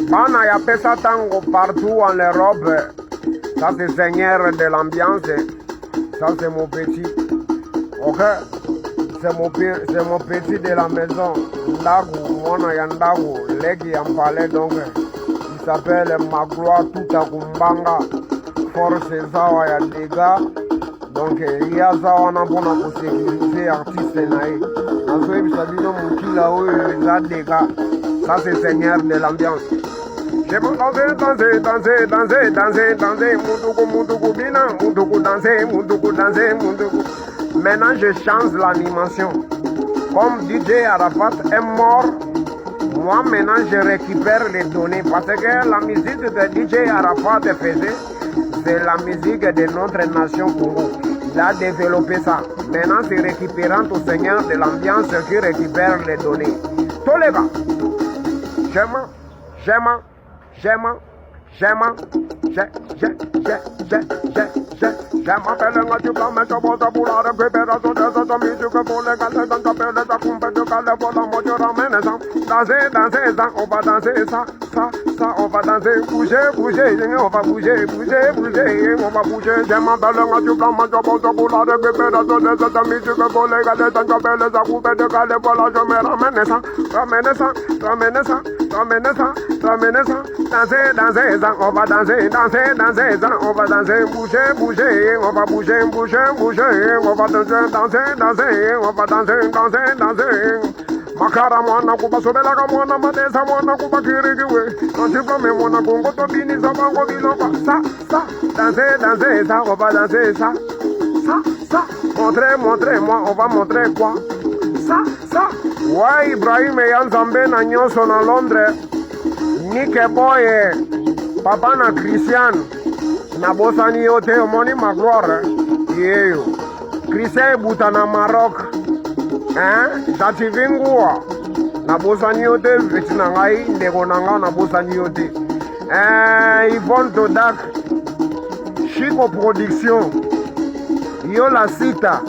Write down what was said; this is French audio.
Bana ya pesa tango partout en Europe. Ça c'est seigneur de l'ambiance. Ça c'est mon petit. Ok? C'est mon petit de la maison. Ndagu, mwana ya Ndagu, legi ya Mpale donc. Il s'appelle Magloire Tutakumbanga. Force zawa ya dégâts. Donc il y a zawa na pona ko sécuriser artiste nae. Nazo ebisabino mukila oyo za dégâts. Ça c'est seigneur de l'ambiance. Je peux danser, Moutoukou, bina, Moutoukou danser, Moutoukou. Maintenant, je change l'animation. Comme DJ Arafat est mort, moi maintenant, je récupère les données. Parce que la musique de DJ Arafat faisait, c'est la musique de notre nation Congo. Il a développé ça. Maintenant, c'est récupérant au Seigneur de l'ambiance qui récupère les données. Tous les gars, je m'appelle un tu blanc, mais je bosse pour la récupération de cette musique pour les gars, dans ta pelle, ta coupe de calais, pour la mode, je ramène ça. Danser, ça, on va danser ça, on va danser, bouger, on va bouger, on va bouger. Je m'appelle un tu blanc, mais je bosse pour la récupération de cette musique pour les gars, dans ta pelle, ta coupe de calais, pour la je me ramène ça. Danser, ça, on va danser, ça, on va danser, bouger, on va bouger, on va danser, on va danser. Makara mwana kuba sobela ka mwana madesa mwana kuba kirikiwe. Kantiflame mwana kongo tobini sa bango biloba. Ça, danser, ça, on va danser ça. Montrez-moi, on va montrer quoi? Ça. Ouais, Ibrahim et Yanzambe na nyoso na Londres. Nike boy, papa na Christian. Na bosani yote omoni Magloire. Yeyo. Christian buta na Maroc. Jativingua. Na bosani yote vetina ngai ndeko nanga na bosani yote. Yvonne Todak. Chico Production. Yo la cita.